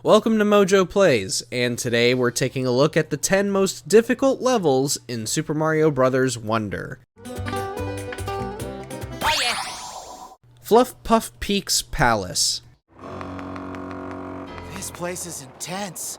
Welcome to MojoPlays, and today we're taking a look at the 10 most difficult levels in Super Mario Bros. Wonder. Oh yeah. Fluff Puff Peak's Palace. This place is intense.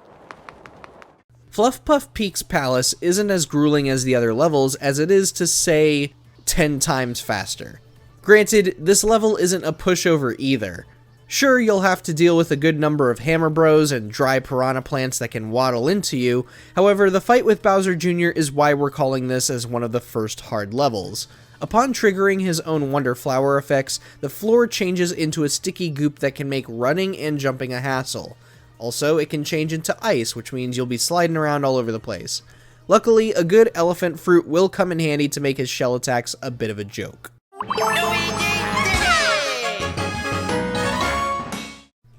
Fluff Puff Peak's Palace isn't as grueling as the other levels as it is to say 10 times faster. Granted, this level isn't a pushover either. Sure, you'll have to deal with a good number of Hammer Bros and dry piranha plants that can waddle into you. However, the fight with Bowser Jr. is why we're calling this as one of the first hard levels. Upon triggering his own Wonder Flower effects, the floor changes into a sticky goop that can make running and jumping a hassle. Also, it can change into ice, which means you'll be sliding around all over the place. Luckily, a good elephant fruit will come in handy to make his shell attacks a bit of a joke.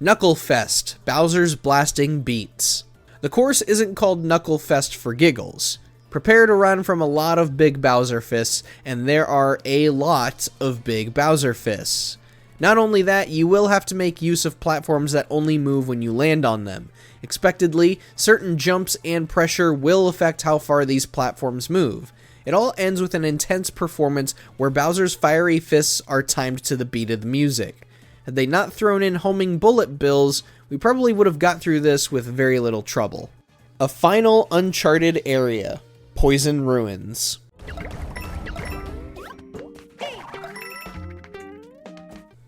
Knuckle Fest, Bowser's Blasting Beats. The course isn't called Knuckle Fest for giggles. Prepare to run from a lot of big Bowser fists, and there are a lot of big Bowser fists. Not only that, you will have to make use of platforms that only move when you land on them. Expectedly, certain jumps and pressure will affect how far these platforms move. It all ends with an intense performance where Bowser's fiery fists are timed to the beat of the music. Had they not thrown in homing bullet bills, we probably would have got through this with very little trouble. A final uncharted area, Poison Ruins.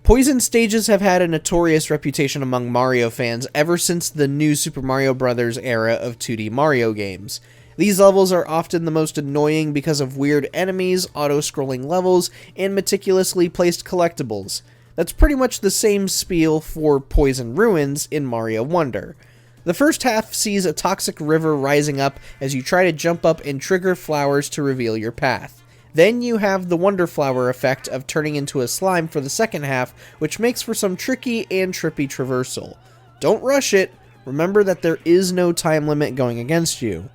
Poison stages have had a notorious reputation among Mario fans ever since the new Super Mario Bros. Era of 2D Mario games. These levels are often the most annoying because of weird enemies, auto-scrolling levels, and meticulously placed collectibles. That's pretty much the same spiel for Poison Ruins in Mario Wonder. The first half sees a toxic river rising up as you try to jump up and trigger flowers to reveal your path. Then you have the Wonder Flower effect of turning into a slime for the second half, which makes for some tricky and trippy traversal. Don't rush it, remember that there is no time limit going against you.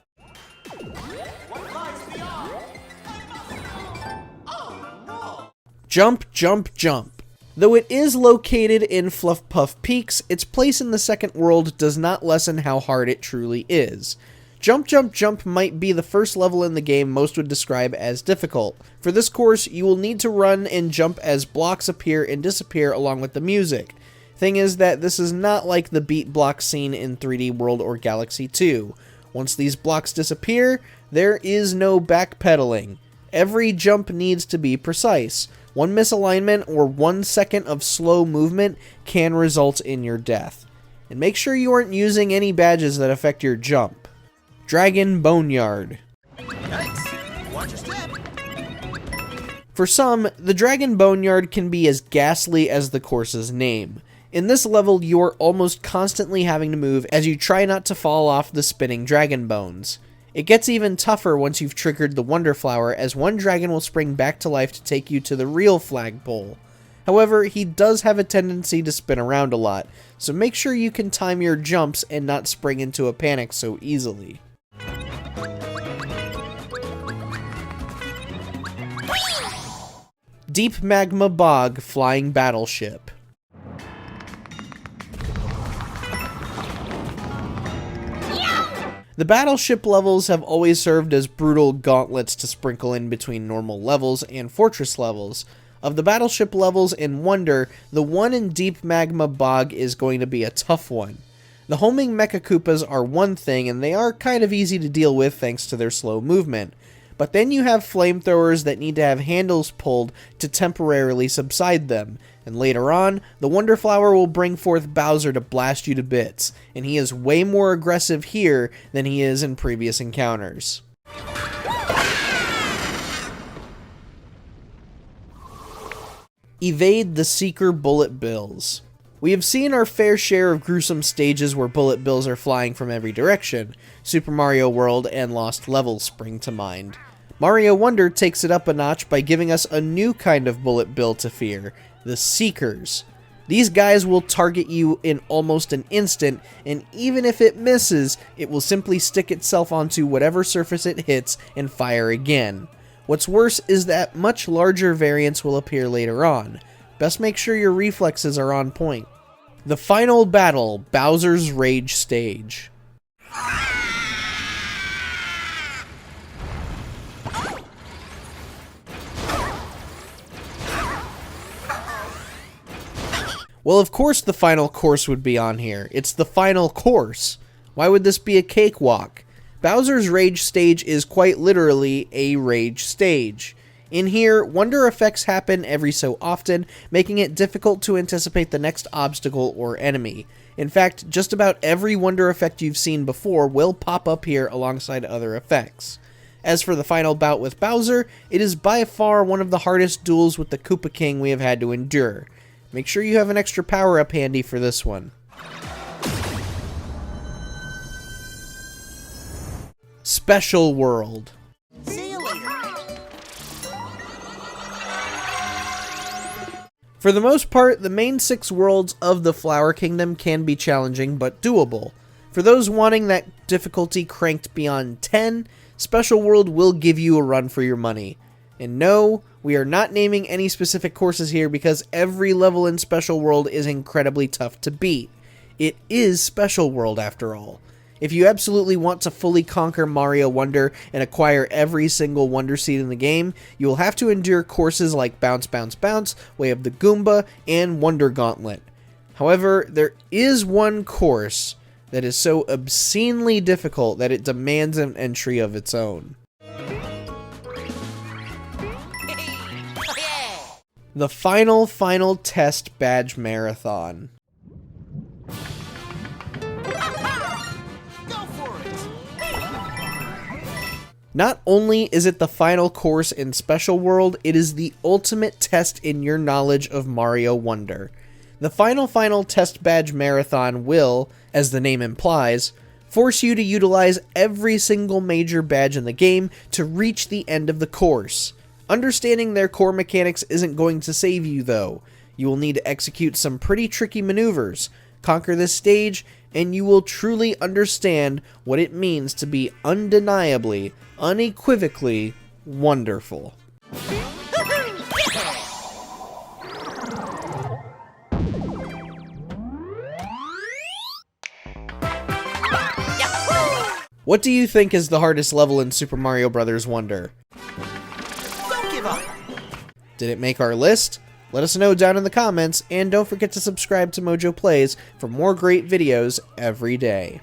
Jump, jump, jump. Though it is located in Fluff Puff Peaks, its place in the second world does not lessen how hard it truly is. Jump, jump, jump might be the first level in the game most would describe as difficult. For this course, you will need to run and jump as blocks appear and disappear along with the music. Thing is that this is not like the beat block scene in 3D World or Galaxy 2. Once these blocks disappear, there is no backpedaling. Every jump needs to be precise. One misalignment or 1 second of slow movement can result in your death. And make sure you aren't using any badges that affect your jump. Dragon Boneyard. Yikes. Watch your step. For some, the Dragon Boneyard can be as ghastly as the course's name. In this level, you are almost constantly having to move as you try not to fall off the spinning dragon bones. It gets even tougher once you've triggered the Wonder Flower, as one dragon will spring back to life to take you to the real flagpole. However, he does have a tendency to spin around a lot, so make sure you can time your jumps and not spring into a panic so easily. Deep Magma Bog Flying Battleship. The battleship levels have always served as brutal gauntlets to sprinkle in between normal levels and fortress levels. Of the battleship levels in Wonder, the one in Deep Magma Bog is going to be a tough one. The homing Mecha Koopas are one thing, and they are kind of easy to deal with thanks to their slow movement. But then you have flamethrowers that need to have handles pulled to temporarily subside them, and later on, the Wonder Flower will bring forth Bowser to blast you to bits, and he is way more aggressive here than he is in previous encounters. Evade the Seeker Bullet Bills. We have seen our fair share of gruesome stages where bullet bills are flying from every direction. Super Mario World and Lost Levels spring to mind. Mario Wonder takes it up a notch by giving us a new kind of bullet bill to fear, the Seekers. These guys will target you in almost an instant, and even if it misses, it will simply stick itself onto whatever surface it hits and fire again. What's worse is that much larger variants will appear later on. Best make sure your reflexes are on point. The final battle, Bowser's Rage Stage. Well, of course the final course would be on here. It's the final course. Why would this be a cakewalk? Bowser's Rage Stage is quite literally a rage stage. In here, wonder effects happen every so often, making it difficult to anticipate the next obstacle or enemy. In fact, just about every wonder effect you've seen before will pop up here alongside other effects. As for the final bout with Bowser, it is by far one of the hardest duels with the Koopa King we have had to endure. Make sure you have an extra power-up handy for this one. Special World. See you later. For the most part, the main 6 worlds of the Flower Kingdom can be challenging but doable. For those wanting that difficulty cranked beyond 10, Special World will give you a run for your money. And no, we are not naming any specific courses here because every level in Special World is incredibly tough to beat. It is Special World after all. If you absolutely want to fully conquer Mario Wonder and acquire every single Wonder Seed in the game, you will have to endure courses like Bounce Bounce Bounce, Way of the Goomba, and Wonder Gauntlet. However, there is one course that is so obscenely difficult that it demands an entry of its own. The final test badge marathon. Not only is it the final course in Special World, it is the ultimate test in your knowledge of Mario Wonder. The final test badge marathon will, as the name implies, force you to utilize every single major badge in the game to reach the end of the course. Understanding their core mechanics isn't going to save you though. You will need to execute some pretty tricky maneuvers, conquer this stage, and you will truly understand what it means to be undeniably, unequivocally wonderful. What do you think is the hardest level in Super Mario Bros. Wonder? Don't give up. Did it make our list? Let us know down in the comments, and don't forget to subscribe to MojoPlays for more great videos every day.